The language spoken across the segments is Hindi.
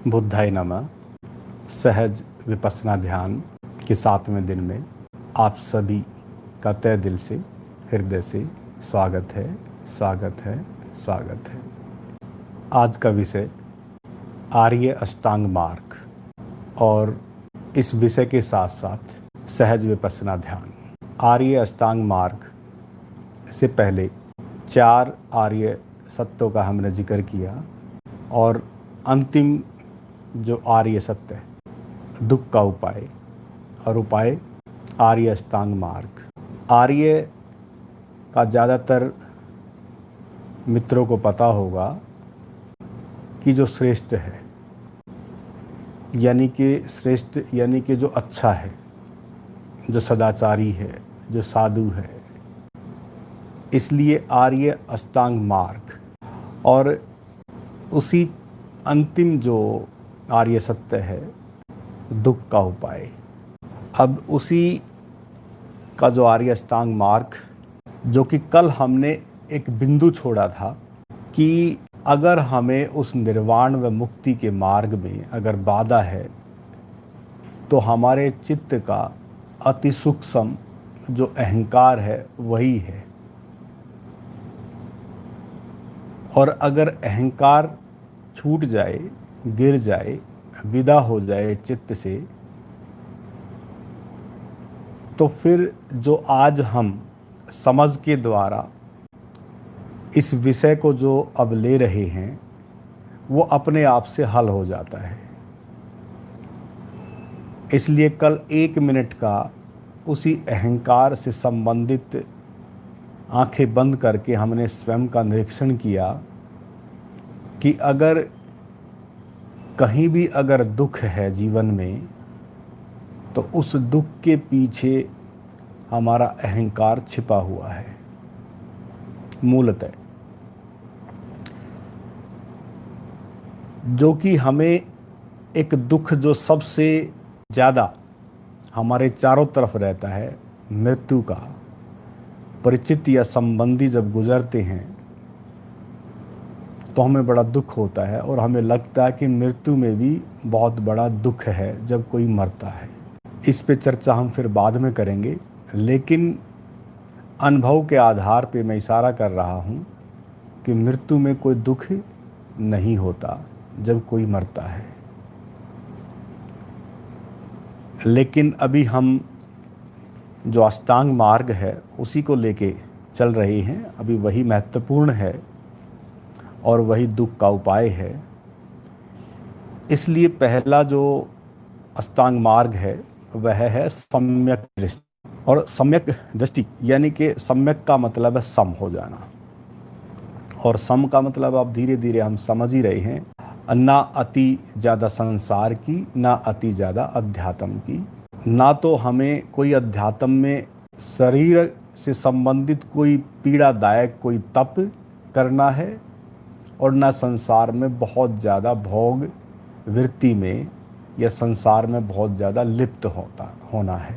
बुद्धाय नमः। सहज विपස්සना ध्यान के 7वें दिन में आप सभी का तहे दिल से, हृदय से स्वागत है, स्वागत है, स्वागत है। आज का विषय आर्य अष्टांग मार्ग और इस विषय के साथ साथ सहज विपස්සना ध्यान। आर्य अष्टांग मार्ग से पहले 4 आर्य सत्यों का हमने जिक्र किया और अंतिम जो आर्य सत्य है दुख का उपाय और उपाय आर्य अष्टांग मार्ग। आर्य का ज़्यादातर मित्रों को पता होगा कि जो श्रेष्ठ है यानी कि जो अच्छा है, जो सदाचारी है, जो साधु है, इसलिए आर्य अष्टांग मार्ग। और उसी अंतिम जो आर्य सत्य है दुख का उपाय। अब उसी का जो आर्य अष्टांग मार्ग, जो कि कल हमने एक बिंदु छोड़ा था कि अगर हमें उस निर्वाण व मुक्ति के मार्ग में अगर बाधा है तो हमारे चित्त का अति सूक्ष्म जो अहंकार है वही है। और अगर अहंकार छूट जाए, गिर जाए, विदा हो जाए चित्त से, तो फिर जो आज हम समझ के द्वारा इस विषय को जो अब ले रहे हैं वो अपने आप से हल हो जाता है। इसलिए कल 1 मिनट का उसी अहंकार से संबंधित आंखें बंद करके हमने स्वयं का निरीक्षण किया कि अगर कहीं भी अगर दुख है जीवन में तो उस दुख के पीछे हमारा अहंकार छिपा हुआ है मूलतः, जो कि हमें एक दुख जो सबसे ज़्यादा हमारे चारों तरफ रहता है, मृत्यु का। परिचित या संबंधी जब गुजरते हैं तो हमें बड़ा दुख होता है और हमें लगता है कि मृत्यु में भी बहुत बड़ा दुख है जब कोई मरता है। इस पे चर्चा हम फिर बाद में करेंगे, लेकिन अनुभव के आधार पे मैं इशारा कर रहा हूँ कि मृत्यु में कोई दुख नहीं होता जब कोई मरता है। लेकिन अभी हम जो अष्टांग मार्ग है उसी को लेके चल रहे हैं। अभी वही महत्वपूर्ण है और वही दुख का उपाय है। इसलिए पहला जो अष्टांग मार्ग है वह है सम्यक दृष्टि। और सम्यक दृष्टि यानी कि सम्यक का मतलब है सम हो जाना, और सम का मतलब अब धीरे धीरे हम समझ ही रहे हैं, ना अति ज़्यादा संसार की, ना अति ज़्यादा अध्यात्म की। ना तो हमें कोई अध्यात्म में शरीर से संबंधित कोई पीड़ादायक कोई तप करना है और ना संसार में बहुत ज़्यादा भोग वृत्ति में या संसार में बहुत ज़्यादा लिप्त होना है।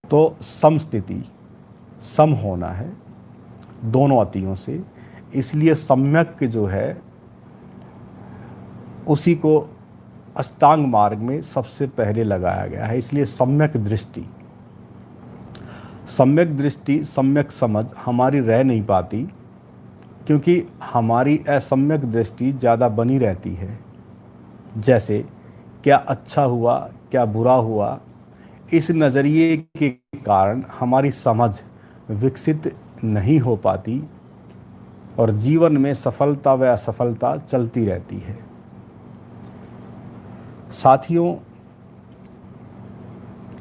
तो सम स्थिति, सम होना है दोनों अतियों से। इसलिए सम्यक जो है उसी को अष्टांग मार्ग में सबसे पहले लगाया गया है। इसलिए सम्यक दृष्टि, सम्यक दृष्टि, सम्यक समझ हमारी रह नहीं पाती, क्योंकि हमारी असम्यक दृष्टि ज़्यादा बनी रहती है। जैसे क्या अच्छा हुआ, क्या बुरा हुआ, इस नज़रिए के कारण हमारी समझ विकसित नहीं हो पाती और जीवन में सफलता व असफलता चलती रहती है। साथियों,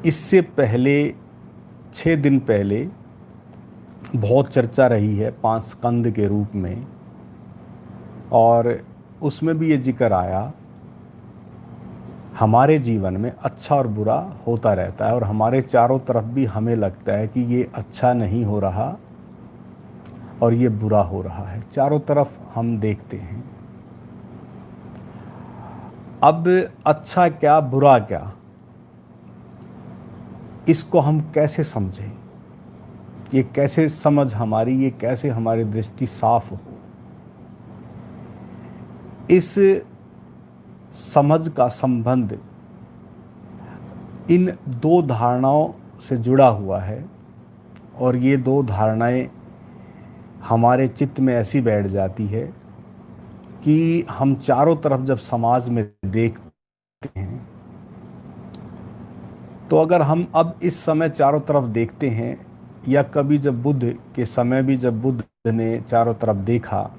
इससे पहले 6 दिन पहले बहुत चर्चा रही है 5 स्कंद के रूप में, और उसमें भी ये जिक्र आया हमारे जीवन में अच्छा और बुरा होता रहता है और हमारे चारों तरफ भी हमें लगता है कि ये अच्छा नहीं हो रहा और ये बुरा हो रहा है। चारों तरफ हम देखते हैं। अब अच्छा क्या, बुरा क्या, इसको हम कैसे समझें, ये कैसे समझ हमारी, ये कैसे हमारी दृष्टि साफ हो। इस समझ का संबंध इन दो धारणाओं से जुड़ा हुआ है, और ये दो धारणाएं हमारे चित्त में ऐसी बैठ जाती है कि हम चारों तरफ जब समाज में देखते हैं, तो अगर हम अब इस समय चारों तरफ देखते हैं, या कभी जब बुद्ध के समय भी जब बुद्ध ने चारों तरफ देखा,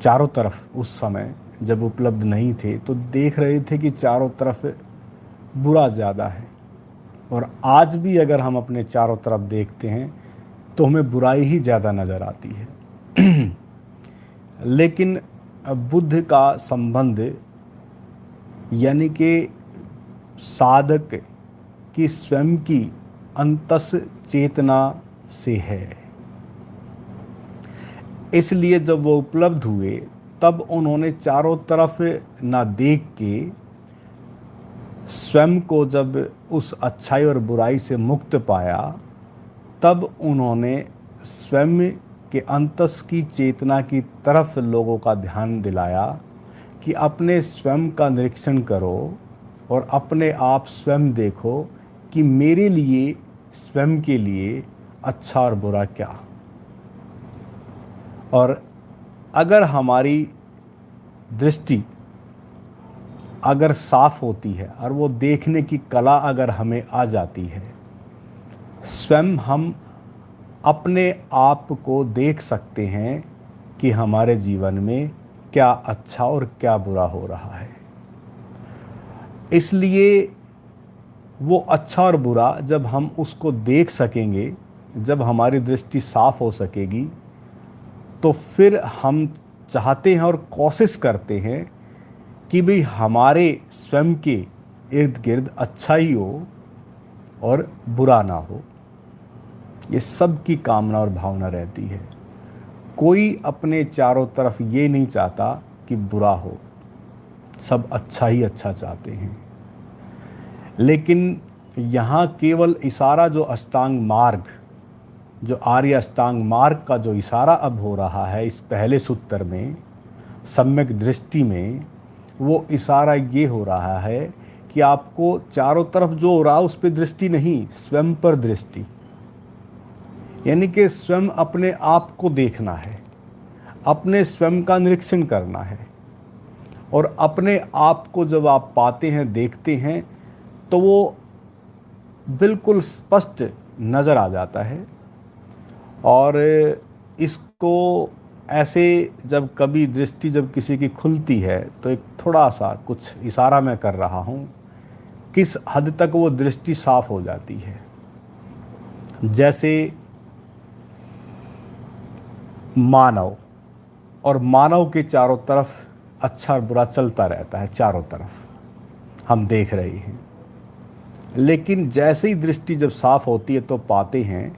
चारों तरफ उस समय जब उपलब्ध नहीं थे तो देख रहे थे कि चारों तरफ बुरा ज़्यादा है। और आज भी अगर हम अपने चारों तरफ देखते हैं तो हमें बुराई ही ज़्यादा नज़र आती है। लेकिन बुद्ध का संबंध यानी कि साधक की स्वयं की अंतस चेतना से है। इसलिए जब वो उपलब्ध हुए तब उन्होंने चारों तरफ ना देख के स्वयं को जब उस अच्छाई और बुराई से मुक्त पाया, तब उन्होंने स्वयं के अंतस की चेतना की तरफ लोगों का ध्यान दिलाया कि अपने स्वयं का निरीक्षण करो और अपने आप स्वयं देखो कि मेरे लिए, स्वयं के लिए अच्छा और बुरा क्या। और अगर हमारी दृष्टि अगर साफ होती है और वो देखने की कला अगर हमें आ जाती है, स्वयं हम अपने आप को देख सकते हैं कि हमारे जीवन में क्या अच्छा और क्या बुरा हो रहा है। इसलिए वो अच्छा और बुरा जब हम उसको देख सकेंगे, जब हमारी दृष्टि साफ हो सकेगी, तो फिर हम चाहते हैं और कोशिश करते हैं कि भाई हमारे स्वयं के इर्द गिर्द अच्छा ही हो और बुरा ना हो। ये सब की कामना और भावना रहती है। कोई अपने चारों तरफ ये नहीं चाहता कि बुरा हो, सब अच्छा ही अच्छा चाहते हैं। लेकिन यहाँ केवल इशारा जो अष्टांग मार्ग, जो आर्य अष्टांग मार्ग का जो इशारा अब हो रहा है इस पहले सूत्र में, सम्यक दृष्टि में, वो इशारा ये हो रहा है कि आपको चारों तरफ जो हो रहा है उस पर दृष्टि नहीं, स्वयं पर दृष्टि। यानी कि स्वयं अपने आप को देखना है, अपने स्वयं का निरीक्षण करना है। और अपने आप को जब आप पाते हैं, देखते हैं, तो वो बिल्कुल स्पष्ट नज़र आ जाता है। और इसको ऐसे जब कभी दृष्टि जब किसी की खुलती है तो एक थोड़ा सा कुछ इशारा मैं कर रहा हूँ, किस हद तक वो दृष्टि साफ हो जाती है। जैसे मानव, और मानव के चारों तरफ अच्छा और बुरा चलता रहता है, चारों तरफ हम देख रहे हैं। लेकिन जैसे ही दृष्टि जब साफ होती है तो पाते हैं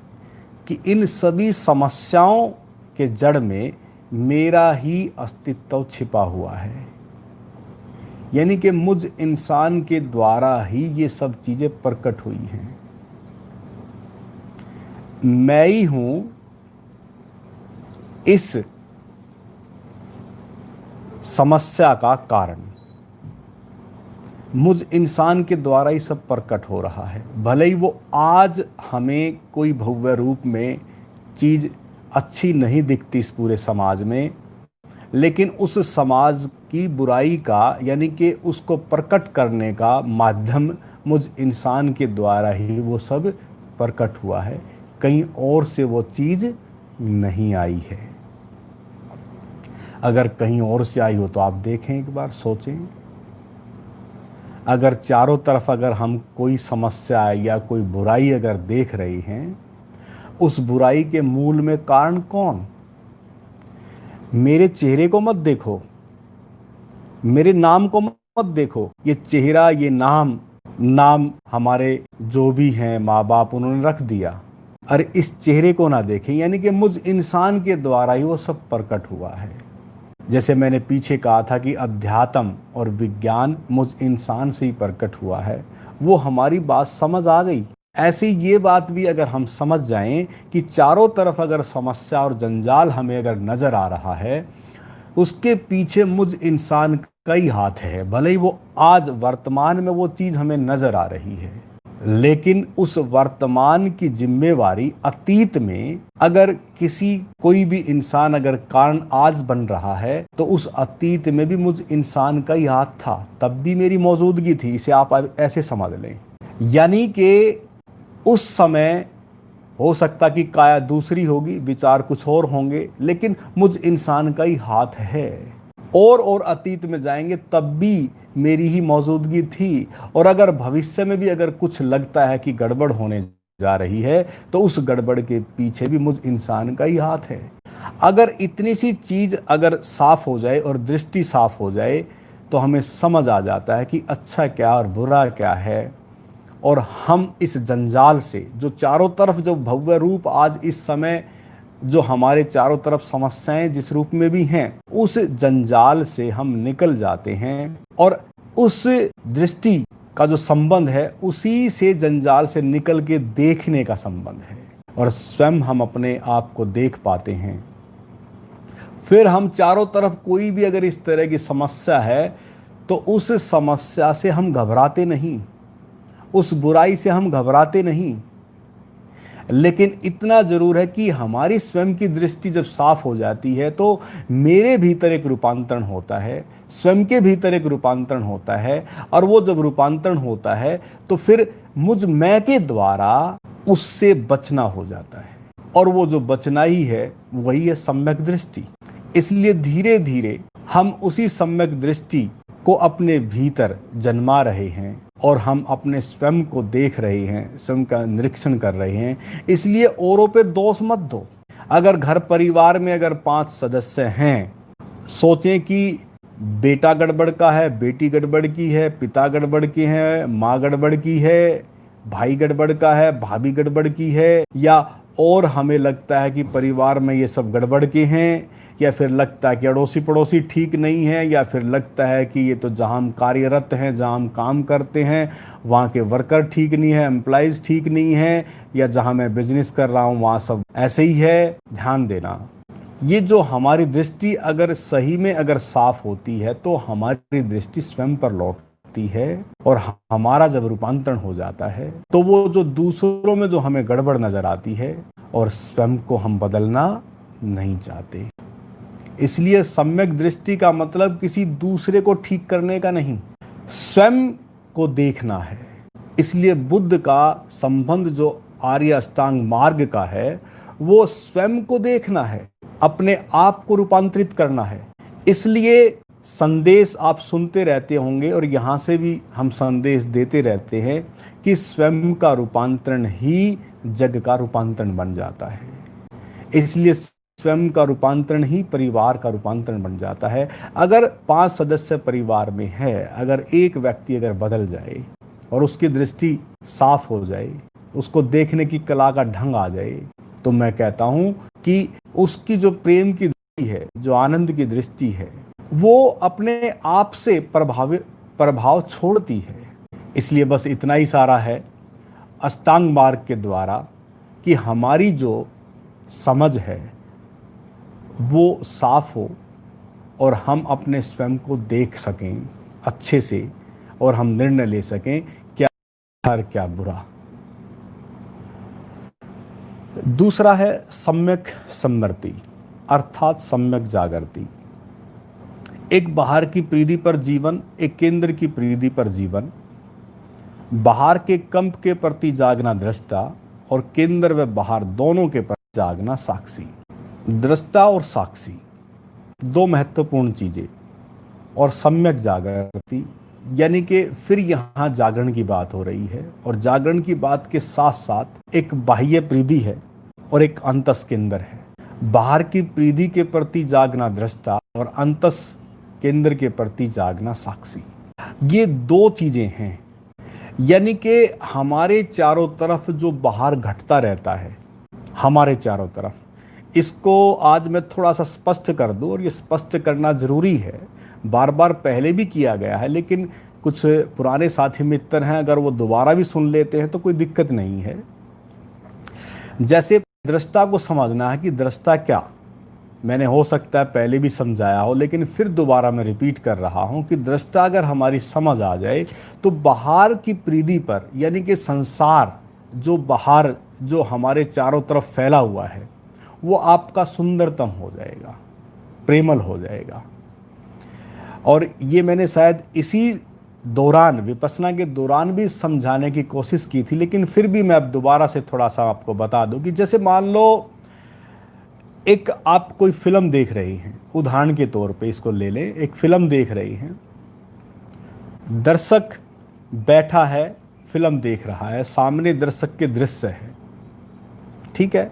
कि इन सभी समस्याओं के जड़ में मेरा ही अस्तित्व छिपा हुआ है। यानी कि मुझ इंसान के द्वारा ही ये सब चीज़ें प्रकट हुई हैं। मैं ही हूँ इस समस्या का कारण, मुझ इंसान के द्वारा ही सब प्रकट हो रहा है। भले ही वो आज हमें कोई भव्य रूप में चीज़ अच्छी नहीं दिखती इस पूरे समाज में, लेकिन उस समाज की बुराई का, यानी कि उसको प्रकट करने का माध्यम मुझ इंसान के द्वारा ही वो सब प्रकट हुआ है। कहीं और से वो चीज़ नहीं आई है। अगर कहीं और से आई हो तो आप देखें, एक बार सोचें। अगर चारों तरफ अगर हम कोई समस्या या कोई बुराई अगर देख रहे हैं, उस बुराई के मूल में कारण कौन? मेरे चेहरे को मत देखो, मेरे नाम को मत देखो। ये चेहरा, ये नाम हमारे जो भी हैं माँ बाप उन्होंने रख दिया। अरे इस चेहरे को ना देखें, यानी कि मुझ इंसान के द्वारा ही वो सब प्रकट हुआ है। जैसे मैंने पीछे कहा था कि अध्यात्म और विज्ञान मुझ इंसान से ही प्रकट हुआ है, वो हमारी बात समझ आ गई। ऐसी ये बात भी अगर हम समझ जाएं कि चारों तरफ अगर समस्या और जंजाल हमें अगर नज़र आ रहा है, उसके पीछे मुझ इंसान का ही हाथ है। भले ही वो आज वर्तमान में वो चीज हमें नजर आ रही है, लेकिन उस वर्तमान की जिम्मेवारी अतीत में अगर कोई भी इंसान अगर कारण आज बन रहा है, तो उस अतीत में भी मुझ इंसान का ही हाथ था, तब भी मेरी मौजूदगी थी। इसे आप ऐसे समझ लें, यानी कि उस समय हो सकता कि काया दूसरी होगी, विचार कुछ और होंगे, लेकिन मुझ इंसान का ही हाथ है। और अतीत में जाएंगे तब भी मेरी ही मौजूदगी थी। और अगर भविष्य में भी अगर कुछ लगता है कि गड़बड़ होने जा रही है, तो उस गड़बड़ के पीछे भी मुझ इंसान का ही हाथ है। अगर इतनी सी चीज अगर साफ हो जाए और दृष्टि साफ हो जाए, तो हमें समझ आ जाता है कि अच्छा क्या और बुरा क्या है। और हम इस जंजाल से जो चारों तरफ जो भव्य रूप आज इस समय जो हमारे चारों तरफ समस्याएं जिस रूप में भी हैं, उस जंजाल से हम निकल जाते हैं। और उस दृष्टि का जो संबंध है, उसी से जंजाल से निकल के देखने का संबंध है, और स्वयं हम अपने आप को देख पाते हैं। फिर हम चारों तरफ कोई भी अगर इस तरह की समस्या है, तो उस समस्या से हम घबराते नहीं, उस बुराई से हम घबराते नहीं। लेकिन इतना जरूर है कि हमारी स्वयं की दृष्टि जब साफ हो जाती है, तो मेरे भीतर एक रूपांतरण होता है, स्वयं के भीतर एक रूपांतरण होता है। और वो जब रूपांतरण होता है, तो फिर मुझ मैं के द्वारा उससे बचना हो जाता है। और वो जो बचना ही है, वही है सम्यक दृष्टि। इसलिए धीरे धीरे हम उसी सम्यक दृष्टि को अपने भीतर जन्मा रहे हैं, और हम अपने स्वयं को देख रहे हैं, स्वयं का निरीक्षण कर रहे हैं। इसलिए औरों पे दोष मत दो। अगर घर परिवार में अगर 5 सदस्य हैं, सोचें कि बेटा गड़बड़ का है, बेटी गड़बड़ की है, पिता गड़बड़ की है, माँ गड़बड़ की है, भाई गड़बड़ का है, भाभी गड़बड़ की है, या और हमें लगता है कि परिवार में ये सब गड़बड़ के हैं, या फिर लगता है कि अड़ोसी पड़ोसी ठीक नहीं है, या फिर लगता है कि ये तो जहाँ हम कार्यरत हैं, जहाँ हम काम करते हैं, वहाँ के वर्कर ठीक नहीं है, एम्प्लॉइज ठीक नहीं है, या जहाँ मैं बिजनेस कर रहा हूँ वहाँ सब ऐसे ही है। ध्यान देना, ये जो हमारी दृष्टि अगर सही में अगर साफ होती है, तो हमारी दृष्टि स्वयं पर लौटती है। और हमारा जब रूपांतरण हो जाता है, तो वो जो दूसरों में जो हमें गड़बड़ नजर आती है, और स्वयं को हम बदलना नहीं चाहते। इसलिए सम्यक दृष्टि का मतलब किसी दूसरे को ठीक करने का नहीं, स्वयं को देखना है। इसलिए बुद्ध का संबंध जो आर्य अष्टांग मार्ग का है, वो स्वयं को देखना है, अपने आप को रूपांतरित करना है। इसलिए संदेश आप सुनते रहते होंगे, और यहाँ से भी हम संदेश देते रहते हैं कि स्वयं का रूपांतरण ही जग का रूपांतरण बन जाता है। इसलिए स्वयं का रूपांतरण ही परिवार का रूपांतरण बन जाता है। अगर 5 सदस्य परिवार में है, अगर एक व्यक्ति अगर बदल जाए और उसकी दृष्टि साफ हो जाए, उसको देखने की कला का ढंग आ जाए, तो मैं कहता हूं कि उसकी जो प्रेम की दृष्टि है, जो आनंद की दृष्टि है, वो अपने आप से प्रभाव छोड़ती है। इसलिए बस इतना ही सारा है अष्टांग मार्ग के द्वारा, कि हमारी जो समझ है वो साफ हो, और हम अपने स्वयं को देख सकें अच्छे से, और हम निर्णय ले सकें क्या अच्छा क्या बुरा। दूसरा है सम्यक स्मृति, अर्थात सम्यक जागृति। एक बाहर की परिधि पर जीवन, एक केंद्र की परिधि पर जीवन। बाहर के कंप के प्रति जागना दृष्टा, और केंद्र व बाहर दोनों के प्रति जागना साक्षी। दृष्टा और साक्षी दो महत्वपूर्ण चीजें। और सम्यक जागृति यानी कि फिर यहाँ जागरण की बात हो रही है, और जागरण की बात के साथ साथ एक बाह्य परिधि है और एक अंतस केंद्र है। बाहर की परिधि के प्रति जागना दृष्टा, और अंतस केंद्र के प्रति जागना साक्षी। ये दो चीजें हैं। यानी कि हमारे चारों तरफ जो बाहर घटता रहता है, हमारे चारों तरफ, इसको आज मैं थोड़ा सा स्पष्ट कर दूं, और ये स्पष्ट करना जरूरी है। बार बार पहले भी किया गया है, लेकिन कुछ पुराने साथी मित्र हैं, अगर वो दोबारा भी सुन लेते हैं तो कोई दिक्कत नहीं है। जैसे दृष्टा को समझना है कि दृष्टा क्या, मैंने हो सकता है पहले भी समझाया हो, लेकिन फिर दोबारा मैं रिपीट कर रहा हूं कि दृष्टा अगर हमारी समझ आ जाए तो बाहर की परिधि पर, यानी कि संसार जो बाहर जो हमारे चारों तरफ फैला हुआ है, वो आपका सुंदरतम हो जाएगा, प्रेमल हो जाएगा। और ये मैंने शायद इसी दौरान, विपස්සना के दौरान भी समझाने की कोशिश की थी, लेकिन फिर भी मैं अब दोबारा से थोड़ा सा आपको बता दूं कि जैसे मान लो एक आप कोई फिल्म देख रही हैं, उदाहरण के तौर पे इसको ले लें, एक फिल्म देख रही हैं, दर्शक बैठा है, फिल्म देख रहा है, सामने दर्शक के दृश्य है, ठीक है।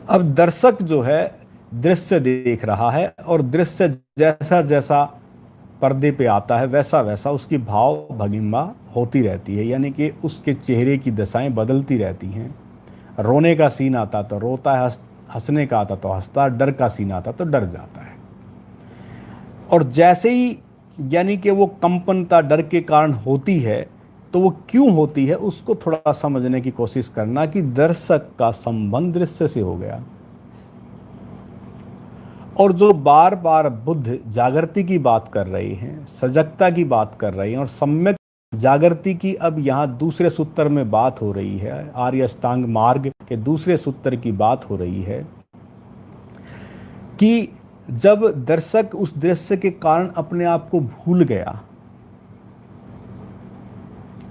अब दर्शक जो है दृश्य देख रहा है और दृश्य जैसा जैसा पर्दे पे आता है वैसा वैसा उसकी भाव भंगिमा होती रहती है, यानी कि उसके चेहरे की दशाएं बदलती रहती हैं। रोने का सीन आता तो रोता है, हंसने का आता तो हंसता, डर का सीन आता तो डर जाता है। और जैसे ही यानी कि वो कंपनता डर के कारण होती है, तो वो क्यों होती है उसको थोड़ा समझने की कोशिश करना कि दर्शक का संबंध दृश्य से हो गया। और जो बार बार बुद्ध जागृति की बात कर रही हैं, सजगता की बात कर रही हैं और सम्यक जागृति की अब यहाँ दूसरे सूत्र में बात हो रही है, आर्य अष्टांग मार्ग के दूसरे सूत्र की बात हो रही है कि जब दर्शक उस दृश्य के कारण अपने आप को भूल गया,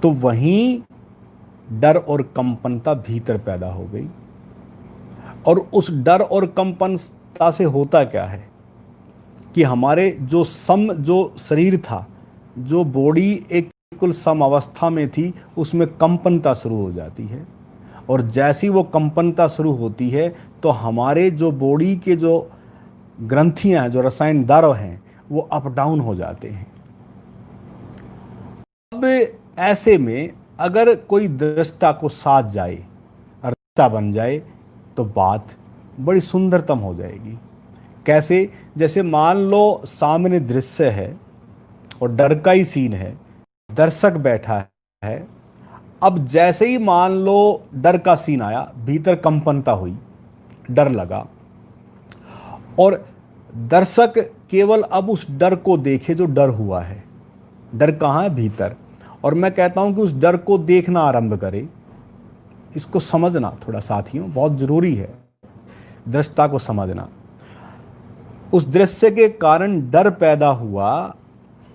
तो वहीं डर और कंपनता भीतर पैदा हो गई। और उस डर और कंपनता से होता क्या है कि हमारे जो शरीर था, जो बॉडी एक बिल्कुल सम अवस्था में थी, उसमें कंपनता शुरू हो जाती है। और जैसी वो कंपनता शुरू होती है तो हमारे जो बॉडी के जो ग्रंथियां, जो रसायन द्रव्य हैं, वो अप डाउन हो जाते हैं। अब ऐसे में अगर कोई दृष्टा को साथ जाए, दृष्टा बन जाए, तो बात बड़ी सुंदरतम हो जाएगी। कैसे? जैसे मान लो सामने दृश्य है और डर का ही सीन है, दर्शक बैठा है। अब जैसे ही मान लो डर का सीन आया, भीतर कंपनता हुई, डर लगा, और दर्शक केवल अब उस डर को देखे जो डर हुआ है। डर कहाँ है? भीतर। और मैं कहता हूं कि उस डर को देखना आरंभ करे। इसको समझना थोड़ा साथियों बहुत जरूरी है, दृष्टा को समझना। उस दृश्य के कारण डर पैदा हुआ।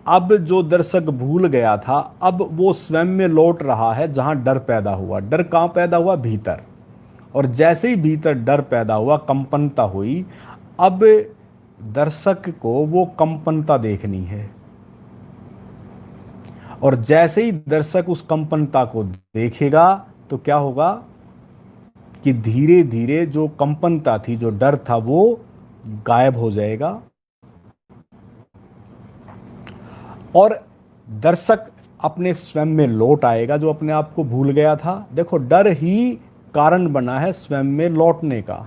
अब जो दर्शक भूल गया था, अब वो स्वयं में लौट रहा है जहां डर पैदा हुआ। डर कहां पैदा हुआ? भीतर। और जैसे ही भीतर डर पैदा हुआ, कंपनता हुई, अब दर्शक को वो कंपनता देखनी है। और जैसे ही दर्शक उस कंपनता को देखेगा तो क्या होगा कि धीरे धीरे जो कंपनता थी, जो डर था, वो गायब हो जाएगा और दर्शक अपने स्वयं में लौट आएगा, जो अपने आप को भूल गया था। देखो, डर ही कारण बना है स्वयं में लौटने का,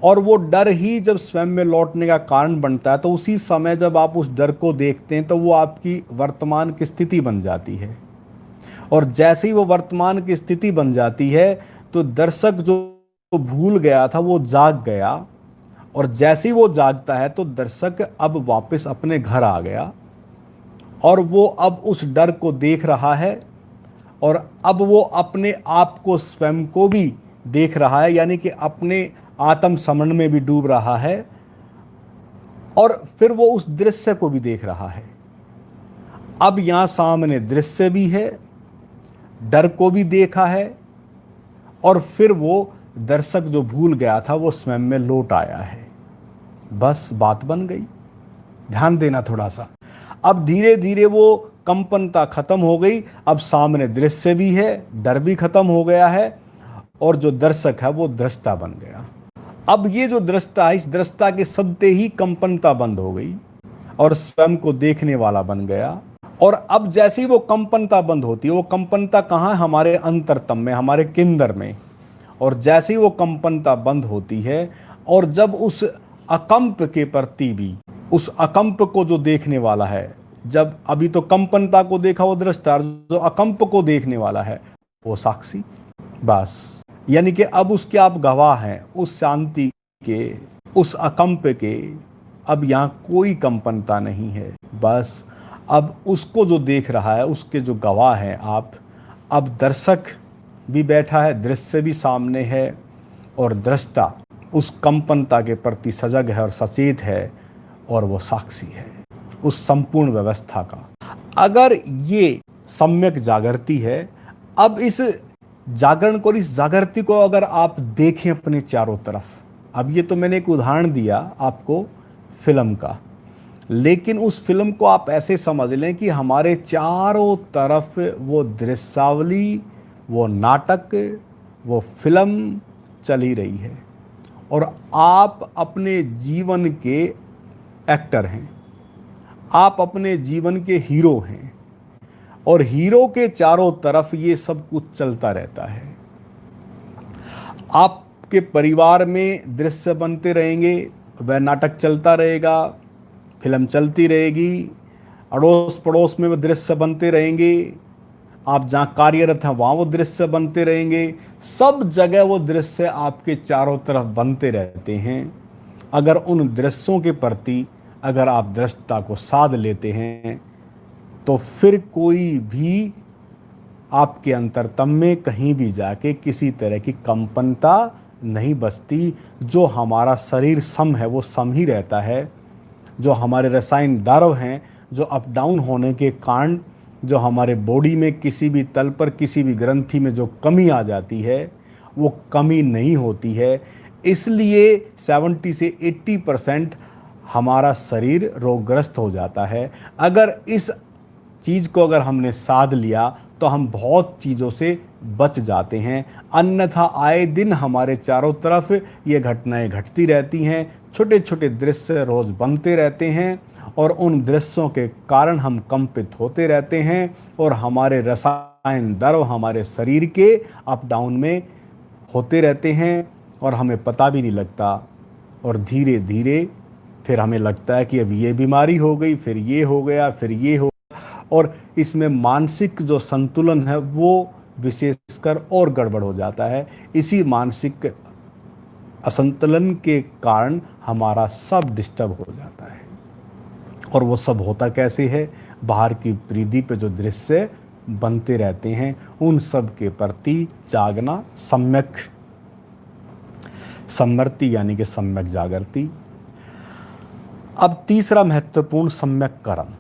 और वो डर ही जब स्वयं में लौटने का कारण बनता है, तो उसी समय जब आप उस डर को देखते हैं तो वो आपकी वर्तमान की स्थिति बन जाती है। और जैसे ही वो वर्तमान की स्थिति बन जाती है तो दर्शक जो भूल गया था वो जाग गया, और जैसे ही वो जागता है तो दर्शक अब वापस अपने घर आ गया, और वो अब उस डर को देख रहा है, और अब वो अपने आप को, स्वयं को भी देख रहा है, यानी कि अपने आत्म समरण में भी डूब रहा है, और फिर वो उस दृश्य को भी देख रहा है। अब यहां सामने दृश्य भी है, डर को भी देखा है, और फिर वो दर्शक जो भूल गया था वो स्वयं में लौट आया है। बस बात बन गई। ध्यान देना थोड़ा सा। अब धीरे धीरे वो कंपनता खत्म हो गई, अब सामने दृश्य भी है, डर भी खत्म हो गया है, और जो दर्शक है वो दृष्टा बन गया। अब ये जो दृष्टा है, इस दृष्टा के सदते ही कंपनता बंद हो गई और स्वयं को देखने वाला बन गया। और अब जैसे ही वो कंपनता बंद होती है, वो कंपनता कहाँ है? हमारे अंतरतम में, हमारे केंद्र में। और जैसे ही वो कंपनता बंद होती है, और जब उस अकंप के प्रति भी, उस अकंप को जो देखने वाला है, जब अभी तो कंपनता को देखा वो दृष्टा, जो अकंप को देखने वाला है वो साक्षी। बस, यानी कि अब उसके आप गवाह हैं उस शांति के, उस अकंप के अब यहाँ कोई कंपनता नहीं है। बस अब उसको जो देख रहा है, उसके जो गवाह हैं आप, अब दर्शक भी बैठा है, दृश्य भी सामने है, और दृष्टा उस कंपनता के प्रति सजग है और सचेत है, और वो साक्षी है उस संपूर्ण व्यवस्था का। अगर ये सम्यक जागृति है, अब इस जागरण को और इस जागृति को अगर आप देखें अपने चारों तरफ, अब ये तो मैंने एक उदाहरण दिया आपको फिल्म का, लेकिन उस फिल्म को आप ऐसे समझ लें कि हमारे चारों तरफ वो दृश्यावली, वो नाटक, वो फिल्म चल ही रही है, और आप अपने जीवन के एक्टर हैं, आप अपने जीवन के हीरो हैं, और हीरो के चारों तरफ ये सब कुछ चलता रहता है। आपके परिवार में दृश्य बनते रहेंगे, वह नाटक चलता रहेगा, फिल्म चलती रहेगी, अड़ोस पड़ोस में वो दृश्य बनते रहेंगे, आप जहाँ कार्यरत हैं वहाँ वो दृश्य बनते रहेंगे, सब जगह वो दृश्य आपके चारों तरफ बनते रहते हैं। अगर उन दृश्यों के प्रति अगर आप दृष्टता को साध लेते हैं, तो फिर कोई भी आपके अंतरतम में कहीं भी जाके किसी तरह की कंपनता नहीं बचती। जो हमारा शरीर सम है वो सम ही रहता है। जो हमारे रसायन द्रव्य हैं, जो अप डाउन होने के कारण जो हमारे बॉडी में किसी भी तल पर, किसी भी ग्रंथि में जो कमी आ जाती है, वो कमी नहीं होती है। इसलिए 70 से 80% हमारा शरीर रोगग्रस्त हो जाता है। अगर इस चीज़ को अगर हमने साध लिया तो हम बहुत चीज़ों से बच जाते हैं। अन्यथा आए दिन हमारे चारों तरफ ये घटनाएं घटती रहती हैं, छोटे छोटे दृश्य रोज़ बनते रहते हैं, और उन दृश्यों के कारण हम कंपित होते रहते हैं, और हमारे रसायन द्रव्य हमारे शरीर के अप डाउन में होते रहते हैं, और हमें पता भी नहीं लगता। और धीरे धीरे फिर हमें लगता है कि अब ये बीमारी हो गई, फिर ये हो गया, फिर ये हो, और इसमें मानसिक जो संतुलन है वो विशेषकर और गड़बड़ हो जाता है। इसी मानसिक असंतुलन के कारण हमारा सब डिस्टर्ब हो जाता है। और वो सब होता कैसे है? बाहर की परिधि पे जो दृश्य बनते रहते हैं, उन सब के प्रति जागना, सम्यक सम्मति यानी कि सम्यक जागृति। अब तीसरा महत्वपूर्ण सम्यक कर्म।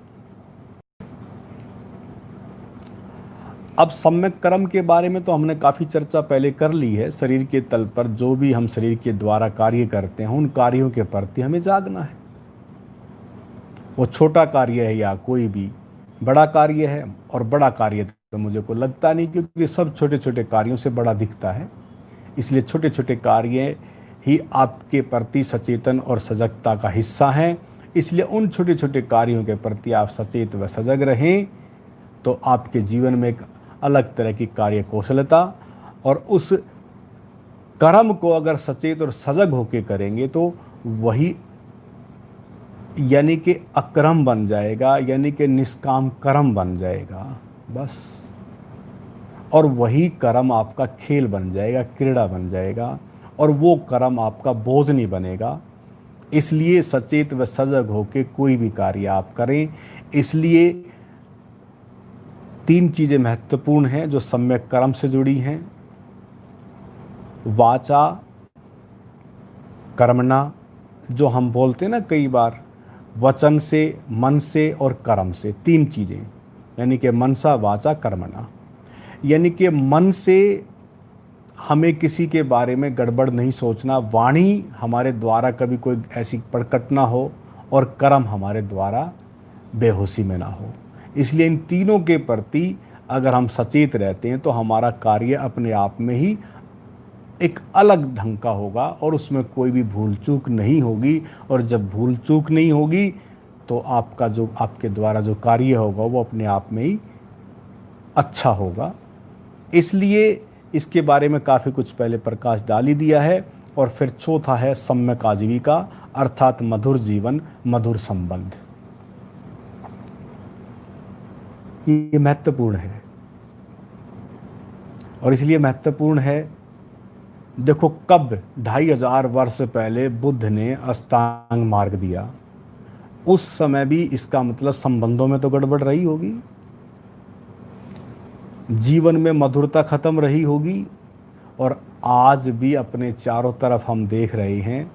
अब सम्यक कर्म के बारे में तो हमने काफ़ी चर्चा पहले कर ली है। शरीर के तल पर जो भी हम शरीर के द्वारा कार्य करते हैं, उन कार्यों के प्रति हमें जागना है। वो छोटा कार्य है या कोई भी बड़ा कार्य है, और बड़ा कार्य तो मुझे को लगता नहीं, क्योंकि सब छोटे छोटे कार्यों से बड़ा दिखता है। इसलिए छोटे छोटे कार्य ही आपके प्रति सचेतन और सजगता का हिस्सा हैं। इसलिए उन छोटे छोटे कार्यों के प्रति आप सचेत व सजग रहें, तो आपके जीवन में एक अलग तरह की कार्य कौशलता, और उस कर्म को अगर सचेत और सजग होकर करेंगे तो वही यानी कि अकर्म बन जाएगा, यानी कि निष्काम कर्म बन जाएगा बस। और वही कर्म आपका खेल बन जाएगा, क्रीड़ा बन जाएगा, और वो कर्म आपका बोझ नहीं बनेगा। इसलिए सचेत व सजग होकर कोई भी कार्य आप करें। इसलिए 3 चीज़ें महत्वपूर्ण हैं जो सम्यक कर्म से जुड़ी हैं। वाचा कर्मणा, जो हम बोलते हैं ना कई बार, वचन से, मन से और कर्म से, 3 चीज़ें, यानी कि मनसा वाचा कर्मणा। यानी कि मन से हमें किसी के बारे में गड़बड़ नहीं सोचना, वाणी हमारे द्वारा कभी कोई ऐसी प्रकट ना हो, और कर्म हमारे द्वारा बेहोशी में ना हो। इसलिए इन तीनों के प्रति अगर हम सचेत रहते हैं तो हमारा कार्य अपने आप में ही एक अलग ढंग का होगा, और उसमें कोई भी भूल चूक नहीं होगी। और जब भूल चूक नहीं होगी तो आपका जो आपके द्वारा जो कार्य होगा वो अपने आप में ही अच्छा होगा। इसलिए इसके बारे में काफ़ी कुछ पहले प्रकाश डाल ही दिया है। और फिर चौथा है सम्यक आजीविका, अर्थात मधुर जीवन, मधुर संबंध। ये महत्वपूर्ण है, और इसलिए महत्वपूर्ण है देखो कब 2500 वर्ष पहले बुद्ध ने अष्टांग मार्ग दिया, उस समय भी इसका मतलब संबंधों में तो गड़बड़ रही होगी, जीवन में मधुरता खत्म रही होगी। और आज भी अपने चारों तरफ हम देख रहे हैं,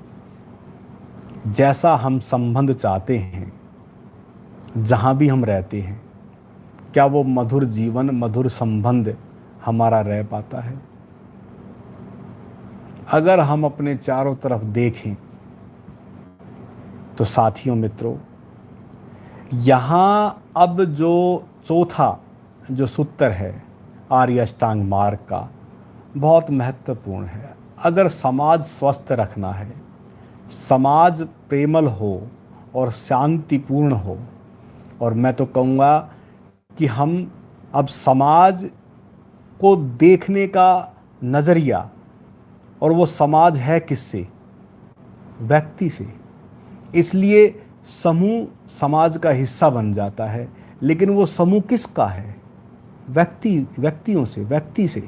जैसा हम संबंध चाहते हैं, जहां भी हम रहते हैं, क्या वो मधुर जीवन, मधुर संबंध हमारा रह पाता है? अगर हम अपने चारों तरफ देखें तो साथियों, मित्रों, यहाँ अब जो चौथा जो सूत्र है आर्य अष्टांग मार्ग का, बहुत महत्वपूर्ण है। अगर समाज स्वस्थ रखना है, समाज प्रेमल हो और शांतिपूर्ण हो, और मैं तो कहूँगा कि हम अब समाज को देखने का नज़रिया, और वो समाज है किससे? व्यक्ति से। इसलिए समूह समाज का हिस्सा बन जाता है, लेकिन वो समूह किसका है? व्यक्तियों से, व्यक्ति से।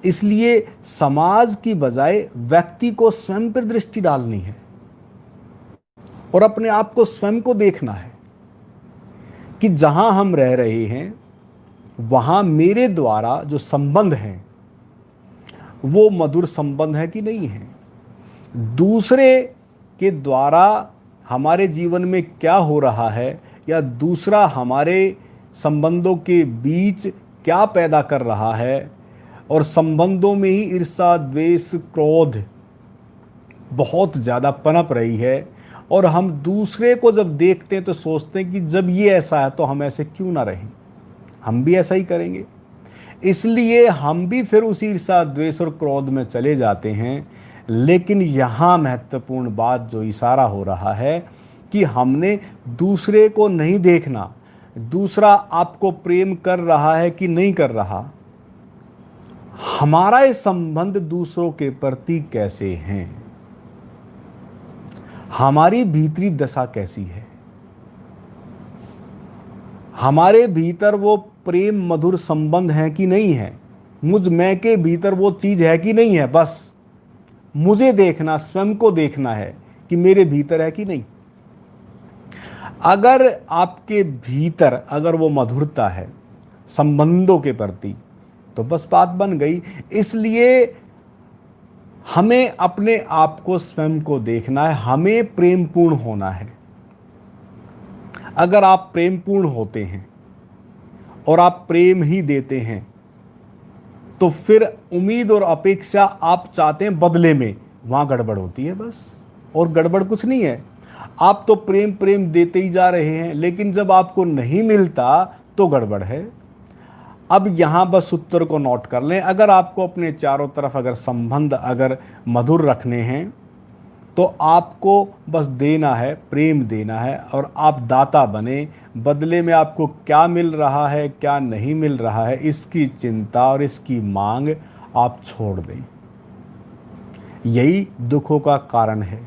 इसलिए समाज की बजाय व्यक्ति को स्वयं पर दृष्टि डालनी है और अपने आप को स्वयं को देखना है कि जहां हम रह रहे हैं वहां मेरे द्वारा जो संबंध हैं वो मधुर संबंध है कि नहीं है। दूसरे के द्वारा हमारे जीवन में क्या हो रहा है, या दूसरा हमारे संबंधों के बीच क्या पैदा कर रहा है, और संबंधों में ही ईर्ष्या, द्वेष, क्रोध बहुत ज़्यादा पनप रही है। और हम दूसरे को जब देखते हैं तो सोचते हैं कि जब ये ऐसा है तो हम ऐसे क्यों ना रहें, हम भी ऐसा ही करेंगे। इसलिए हम भी फिर उसी ईर्ष्या, द्वेष और क्रोध में चले जाते हैं। लेकिन यहाँ महत्वपूर्ण बात जो इशारा हो रहा है कि हमने दूसरे को नहीं देखना, दूसरा आपको प्रेम कर रहा है कि नहीं कर रहा, हमारा ये संबंध दूसरों के प्रति कैसे हैं, हमारी भीतरी दशा कैसी है, हमारे भीतर वो प्रेम मधुर संबंध है कि नहीं है, मुझ मैं के भीतर वो चीज है कि नहीं है। बस मुझे देखना, स्वयं को देखना है कि मेरे भीतर है कि नहीं। अगर आपके भीतर अगर वो मधुरता है संबंधों के प्रति, तो बस बात बन गई। इसलिए हमें अपने आप को, स्वयं को देखना है, हमें प्रेमपूर्ण होना है। अगर आप प्रेमपूर्ण होते हैं और आप प्रेम ही देते हैं, तो फिर उम्मीद और अपेक्षा आप चाहते हैं बदले में, वहां गड़बड़ होती है बस, और गड़बड़ कुछ नहीं है। आप तो प्रेम प्रेम देते ही जा रहे हैं, लेकिन जब आपको नहीं मिलता तो गड़बड़ है। अब यहां बस उत्तर को नोट कर लें। अगर आपको अपने चारों तरफ अगर संबंध अगर मधुर रखने हैं, तो आपको बस देना है, प्रेम देना है, और आप दाता बने। बदले में आपको क्या मिल रहा है, क्या नहीं मिल रहा है, इसकी चिंता और इसकी मांग आप छोड़ दें। यही दुखों का कारण है।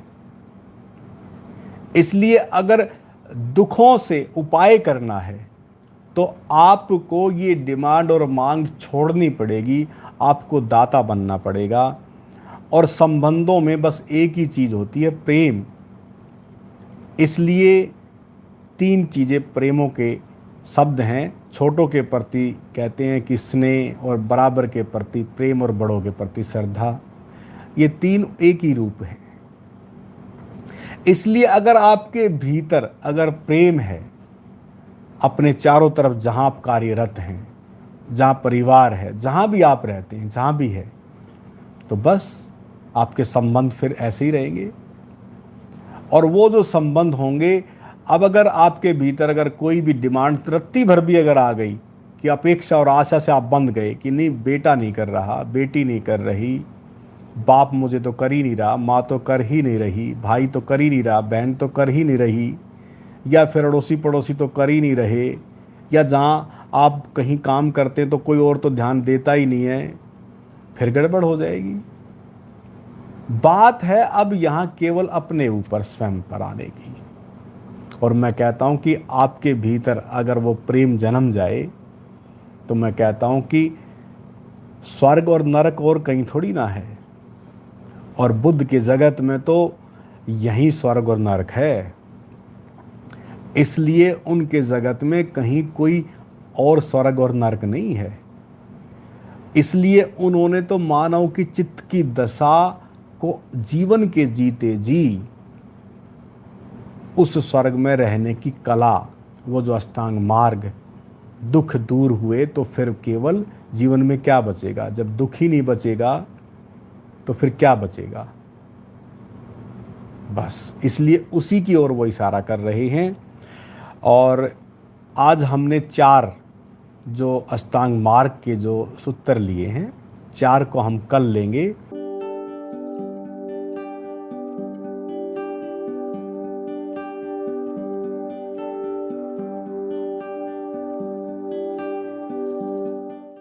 इसलिए अगर दुखों से उपाय करना है तो आपको ये डिमांड और मांग छोड़नी पड़ेगी, आपको दाता बनना पड़ेगा। और संबंधों में बस एक ही चीज़ होती है, प्रेम। इसलिए 3 चीज़ें प्रेमों के शब्द हैं। छोटों के प्रति कहते हैं कि स्नेह, और बराबर के प्रति प्रेम, और बड़ों के प्रति श्रद्धा। ये 3 एक ही रूप हैं। इसलिए अगर आपके भीतर अगर प्रेम है, अपने चारों तरफ जहां आप कार्यरत हैं, जहां परिवार है, जहां भी आप रहते हैं, जहां भी है, तो बस आपके संबंध फिर ऐसे ही रहेंगे। और वो जो संबंध होंगे, अब अगर आपके भीतर अगर कोई भी डिमांड रत्ती भर भी अगर आ गई कि अपेक्षा और आशा से आप बंध गए कि नहीं, बेटा नहीं कर रहा, बेटी नहीं कर रही, बाप मुझे तो कर ही नहीं रहा, माँ तो कर ही नहीं रही, भाई तो कर ही नहीं रहा, बहन तो कर ही नहीं रही, या फिर अड़ोसी पड़ोसी तो कर ही नहीं रहे, या जहाँ आप कहीं काम करते हैं तो कोई और तो ध्यान देता ही नहीं है, फिर गड़बड़ हो जाएगी। बात है अब यहाँ केवल अपने ऊपर, स्वयं पर आने की। और मैं कहता हूँ कि आपके भीतर अगर वो प्रेम जन्म जाए, तो मैं कहता हूँ कि स्वर्ग और नरक और कहीं थोड़ी ना है, और बुद्ध के जगत में तो यही स्वर्ग और नरक है, इसलिए उनके जगत में कहीं कोई और स्वर्ग और नरक नहीं है। इसलिए उन्होंने तो मानव की चित्त की दशा को जीवन के जीते जी उस स्वर्ग में रहने की कला, वो जो अष्टांग मार्ग, दुख दूर हुए तो फिर केवल जीवन में क्या बचेगा? जब दुख ही नहीं बचेगा तो फिर क्या बचेगा? बस इसलिए उसी की ओर वो इशारा कर रहे हैं। और आज हमने 4 जो अष्टांग मार्ग के जो सूत्र लिए हैं, 4 को हम कल लेंगे।